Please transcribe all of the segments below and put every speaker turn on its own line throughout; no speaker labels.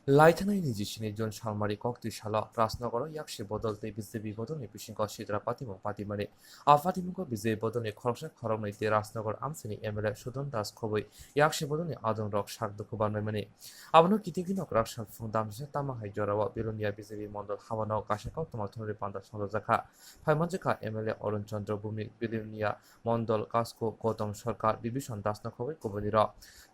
라이트나이 니지신의 전 살마리 꼭두 살아 라스너거로 약시 버덜때 비즈비 버덜니 비신거 시드라 파티모 파티마리 아파티모거 비제 버덜니 খরকশন খরমনিতে রাসনগর আমসিনি MLA Sudan Das খবই yakshi বদনি আদং rock শাক দুঃখ বানমানি আবনো কিতিকিনক রাকশাল ফুং দামসে তামা হাই জরাওয়া বিরুনিয়া বিজেপি মন্ডল হাওয়ানাও কাশাকাও তোমা থনরি পান্দা সরজাখা ফাইমানজাখা এমএলএ অরুণ চন্দ্র ভূমি বিরুনিয়া মন্ডল কাসকো গৌতম সরকার বিভীষণ দাসনা খবই কবনির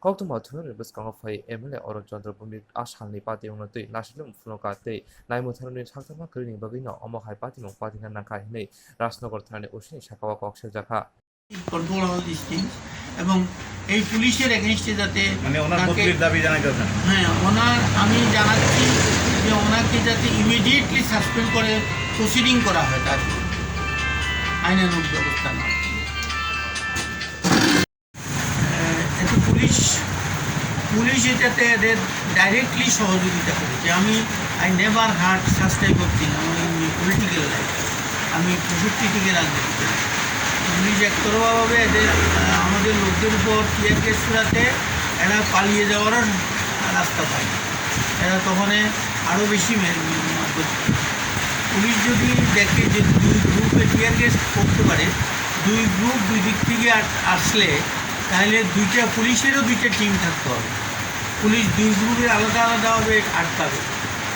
কৌতমা থনরি বিসকাঙ্গ ফাই এমএলএ অরুণ চন্দ্র ভূমি আসালনি পাতি উন্নতই নাসিলুম ফুনকাতে নাইমুথারনি সাকতামা করিনি বগিন অমহাই পাতিমু পাতিনা নাকা হিনে রাসনগর থানানে উসনি শাখাওয়া কক্সের জাখা
কন্ট্রোল অল দিস থিংস এবং এই পুলিশের এগেনস্টে যাতে
মানে ওনার বদলির দাবি জানাইতেছেন।
হ্যাঁ, আমি জানাচ্ছি যে ওনাকে যাতে ইমিডিয়েটলি সাসপেন্ড করে প্রসিডিং করা হয়, তার আইনানুগ ব্যবস্থা নয়। এতে পুলিশ এটাতে এদের ডাইরেক্টলি সহযোগিতা করেছে। I never hard such type of thing আমার পলিটিক্যাল লাইফ। আমি 65 থেকে রাজনীতি করি। পুলিশ একতরফাভাবে এদের আমাদের লোকদের উপর টিয়ার গ্যাস ছুড়াতে এরা পালিয়ে যাওয়ারও রাস্তা পায়। এরা তখন আরও বেশি পুলিশ যদি দেখে যে দুই গ্রুপে টিয়ার গ্যাস করতে পারে, দুই গ্রুপ দুই দিক থেকে আসলে তাহলে পুলিশেরও দুইটা টিম থাকতে হবে। পুলিশ দুই গ্রুপে আলাদা আলাদাভাবে আটকাবে।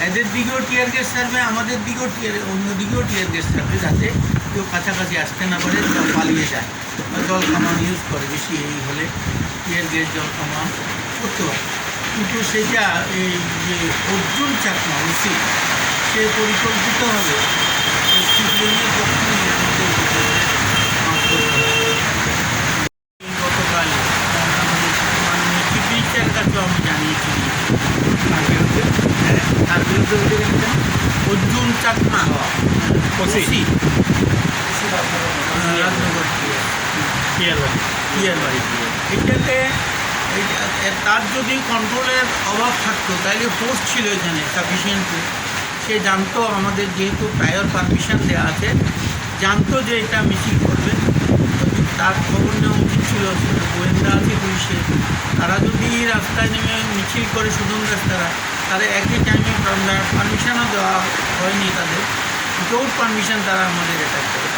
এদের দিকেও টিয়ার গ্যাস ছাড়বে, আমাদের দিকেও অন্য দিকেও টিয়ার গ্যাস ছাড়বে, যাতে কেউ কাছাকাছি আসতে না পারে, পালিয়ে যায় বা জল কামান ইউজ করে। বেশি এই হলে টিয়ার গ্যাস জল কামান করতে পারে। কিন্তু সেটা এই যে অর্জুন চাকমা ওসি, সে পরিকল্পিতভাবে সিপিএমের পক্ষে গতকাল মাননীয় চিফ মিনিস্টারের কাছেও আমি জানিয়েছি। তার বিরুদ্ধে অর্জুন চাকমা ওসি রাজনগর পিয়ারবাড়ি। এটাতে তার যদি কন্ট্রোলের অভাব থাকতো তাহলে ফোর্স ছিল এখানে সাফিসিয়েন্ট। সে জানতো আমাদের যেহেতু প্রায়র পারমিশন দেওয়া আছে, জানতো যে এটা মিছিল করবে, তার খবর নেওয়া উচিত ছিল। গোয়েন্দা আছে পুলিশের, তারা যদি রাস্তায় নেমে মিছিল করে সুদন রাস্তারা, তারা একই টাইমে পারমিশনও দেওয়া হয়নি তাদের, উইথাউট পারমিশন তারা আমাদের অ্যাটাক করে।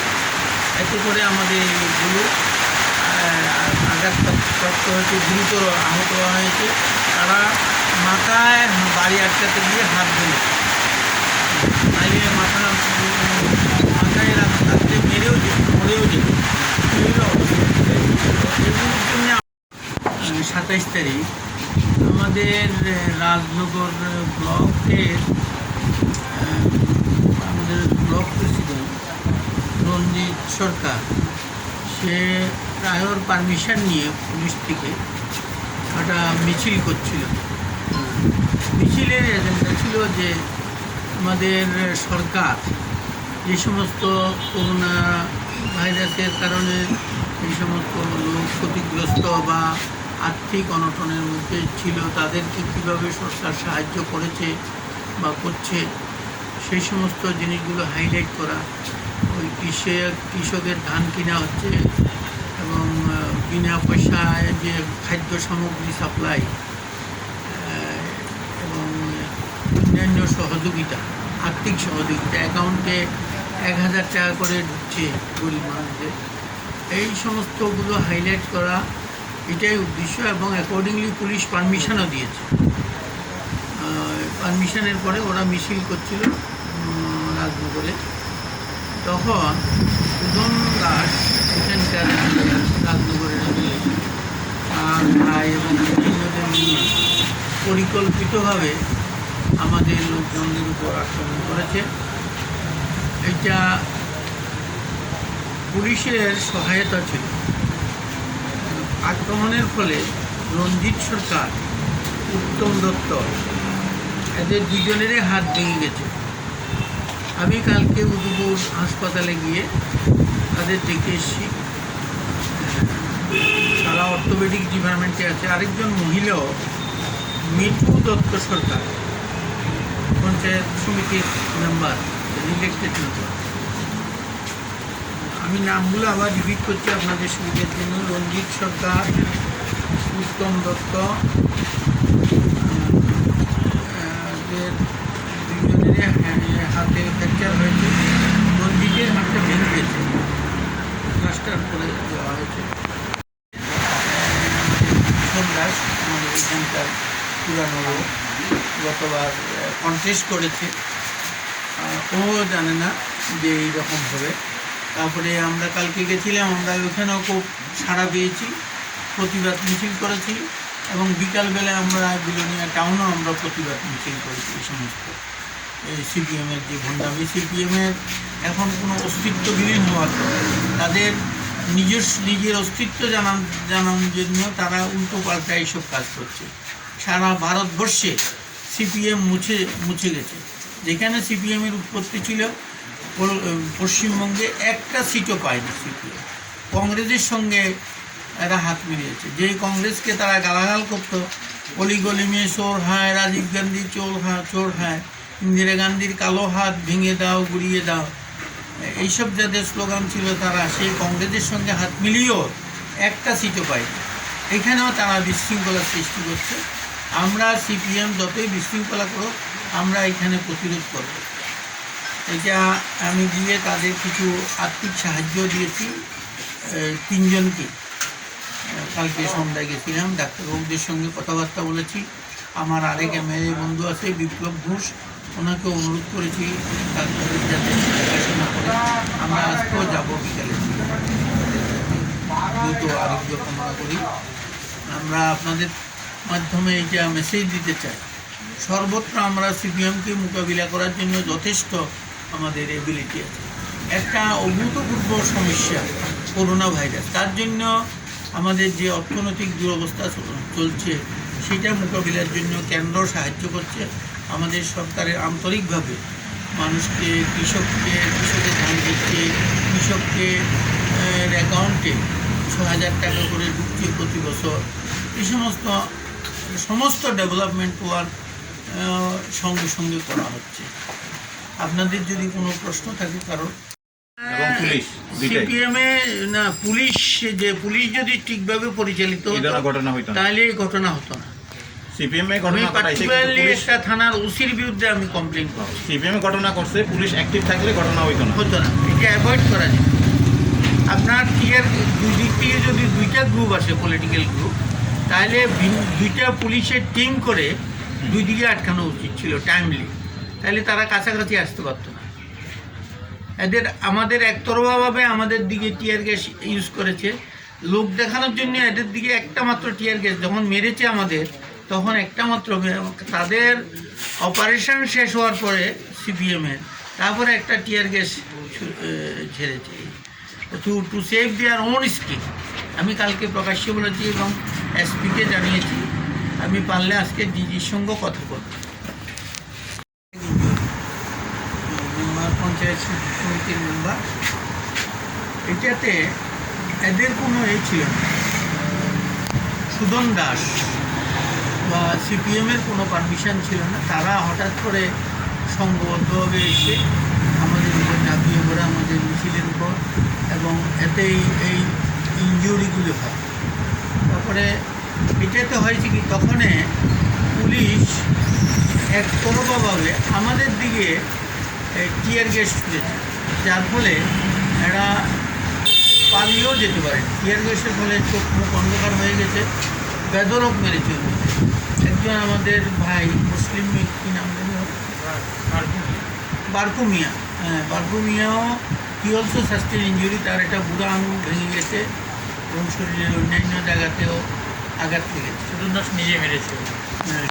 এতে করে আমাদের এগুলো আঘাতপ্রাপ্ত হয়েছে, গুরুতর আহত হয়েছে। তারা মাথায় বাড়ি আটকাতে গিয়ে হাত ধরে মাথায় রাখতে মরেও যেত। এগুলোর জন্য 27 তারিখ আমাদের রাজনগর ব্লকের আমাদের ব্লক প্রেসিডেন্ট রঞ্জিত সরকার, সে প্রায়র পারমিশন নিয়ে পুলিশ থেকে একটা মিছিল করছিল। মিছিলের এজেন্ডা ছিল যে আমাদের সরকার যে সমস্ত করোনা ভাইরাসের কারণে এই সমস্ত লোক ক্ষতিগ্রস্ত বা আর্থিক অনটনের মধ্যে ছিল, তাদেরকে কীভাবে সরকার সাহায্য করেছে বা করছে, সেই সমস্ত জিনিসগুলো হাইলাইট করা। ওই কৃষকের ধান কিনা হচ্ছে এবং বিনা পয়সায় যে খাদ্য সামগ্রী সাপ্লাই এবং অন্যান্য সহযোগিতা, আর্থিক সহযোগিতা, অ্যাকাউন্টে 1000 টাকা করে ঢুকছে গরিব মানুষদের, এই সমস্তগুলো হাইলাইট করা, এটাই উদ্দেশ্য। এবং অ্যাকর্ডিংলি পুলিশ পারমিশনও দিয়েছে। পারমিশনের পরে ওরা মিছিল করছিল রাজনগরে। তখন সুদন দাস এখানকার রাজনগরের আর ভাই এবং বিভিন্নদের নিয়ে পরিকল্পিতভাবে আমাদের লোকজনদের উপর আক্রমণ করেছে। এটা পুলিশের সহায়তা ছিল। আক্রমণের ফলে রঞ্জিত সরকার, উত্তম দত্ত, এদের দুজনেরই হাত ভেঙে গেছে। আমি কালকে উদয়পুর হাসপাতালে গিয়ে তাদের দেখে এসেছি। তারা অর্থোপেডিক ডিপার্টমেন্টে আছে। আরেকজন মহিলাও, মিঠু দত্ত সরকার, পঞ্চায়েত সমিতির মেম্বার, ইলেক্টেড মেম্বার। আমি নামগুলো আবার রিপিট করছি আপনাদের সুবিধার জন্য। রঞ্জিত সরকার, উত্তম দত্ত, গতবার কন্টেস্ট করেছে, ও জানে না যে এইরকম হবে। তারপরে আমরা কালকে গেছিলাম, আমরা ওখানেও খুব সাড়া পেয়েছি, প্রতিবাদ মিছিল করেছি এবং বিকালবেলা আমরা বিলোনিয়া টাউনও আমরা প্রতিবাদ মিছিল করেছি। এই সমস্ত সিপিএমের যে ভণ্ডামি, সিপিএমের এখন কোনো অস্তিত্ব বিলীন হওয়ার পরে তাদের নিজের অস্তিত্ব জানানোর জন্য তারা উল্টো পাল্টা এইসব কাজ করছে। সারা ভারতবর্ষে সিপিএম মুছে গেছে। যেখানে সিপিএমের উৎপত্তি ছিল পশ্চিমবঙ্গে একটা সিটও পায়নি সিপিএম। কংগ্রেসের সঙ্গে এরা হাত মিলিয়েছে। যেই কংগ্রেসকে তারা গালাগাল করতো, অলিগলি মে চোর হায়, রাজীব গান্ধী চোর হায়, ইন্দিরা গান্ধীর কালো হাত ভেঙে দাও, গুড়িয়ে দাও, এইসব যাদের স্লোগান ছিল, তারা সেই কংগ্রেসের সঙ্গে হাত মিলিয়েও একটা সিটও পায়নি। এখানেও তারা বিশৃঙ্খলার সৃষ্টি করছে। আমরা সিপিএম যতই বিশৃঙ্খলা করো, আমরা এখানে প্রতিরোধ করব। এটা আমি গিয়ে তাদের কিছু আর্থিক সাহায্য দিয়েছি 3 জনকে। কালকে সন্ধ্যায় গেছিলাম, ডাক্তারবাবুদের সঙ্গে কথাবার্তা বলেছি। আমার আরেক এমএলএ বন্ধু আছে বিপ্লব ঘোষ, ওনাকে অনুরোধ করেছি ডাক্তারদের যাতে দেখাশোনা করে। আমরা আজকেও যাবো বিকালে, দ্রুত আরোগ্য কামনা করি। আমরা আপনাদের মাধ্যমে এইটা মেসেজ দিতে চাই, সর্বত্র আমরা সিপিএমকে মোকাবিলা করার জন্য যথেষ্ট আমাদের এবিলিটি আছে। একটা অভূতপূর্ব সমস্যা করোনা ভাইরাস, তার জন্য আমাদের যে অর্থনৈতিক দুরবস্থা চলছে, সেটা মোকাবিলার জন্য কেন্দ্র সাহায্য করছে। আমাদের সরকারের আন্তরিকভাবে মানুষকে, কৃষকের ধান দিচ্ছে, কৃষকের অ্যাকাউন্টে 6,000 টাকা করে ঢুকছে প্রতি বছর। এই সমস্ত ডেভেলপমেন্ট ওয়ার্ক সঙ্গে সঙ্গে করা হচ্ছে। আপনাদের যদি কোনো প্রশ্ন থাকে কারণ
এবং পুলিশ
সিপিএমে না, পুলিশ যদি ঠিকভাবে পরিচালিত হতো
ঘটনা হইতো না,
তাহলে এই ঘটনা হতো না।
সিপিএম এ
আমি
ঘটনা ঘটাইছে,
পার্টিকুলারলি
পুলিশ
একটা থানার ওসির বিরুদ্ধে আমি কমপ্লেন করছি।
সিপিএম এ ঘটনা করছে, পুলিশ অ্যাক্টিভ থাকলে ঘটনা হইতো না।
এটা অ্যাভয়েড করা যায়। আপনার দুই দিক থেকে যদি 2টা গ্রুপ আসে, পলিটিক্যাল গ্রুপ, তাহলে 2টা পুলিশের টিম করে 2 দিকে আটকানো উচিত ছিল টাইমলি, তাহলে তারা কাছাকাছি আসতে পারত না। আমাদের একতরফাভাবে আমাদের দিকে টিয়ার গ্যাস ইউজ করেছে, লোক দেখানোর জন্য এদের দিকে একটা মাত্র টিয়ার গ্যাস যখন মেরেছে আমাদের, তখন একটা মাত্র তাদের অপারেশন শেষ হওয়ার পরে সিপিএমের তারপরে একটা টিয়ার গ্যাস ছেড়েছে to save their own skin. আমি কালকে প্রকাশ্যে বলেছি এবং এসপিকে জানিয়েছি, আমি পারলে আজকে ডিজির সঙ্গে কথা বলব। মেম্বার, পঞ্চায়েত সমিতির মেম্বার, এটাতে এদের কোনো ছিল না। সুদন দাস বা সিপিএমের কোনো পারমিশন ছিল না। তারা হঠাৎ করে সংঘবদ্ধভাবে এসে আমাদের উপর ঝাঁপিয়ে পড়ে, আমাদের মিছিলের উপর, এবং এতেই এই ইনজুরিগুলো হয়। তারপরে এটাতে হয়েছে কি, তখন পুলিশ একতরফাভাবে আমাদের দিকে টিয়ার গ্যাস ছুঁড়েছে, যার ফলে এরা পালিয়েও যেতে পারে। টিয়ার গ্যাসের ফলে চোখ মুখ অন্ধকার হয়ে গেছে, বেদরক মেরেছে। একজন আমাদের ভাই মুসলিম, কী নাম জানি, বারকু মিয়া, বারকু মিয়াও হি অলসো সাস্টেন ইঞ্জুরি। তার একটা বুড়া আঙুল ভেঙে গেছে এবং শরীরের অন্যান্য জায়গাতেও আঘাত লেগেছে।
সুদন দাস নিজে মেরেছে।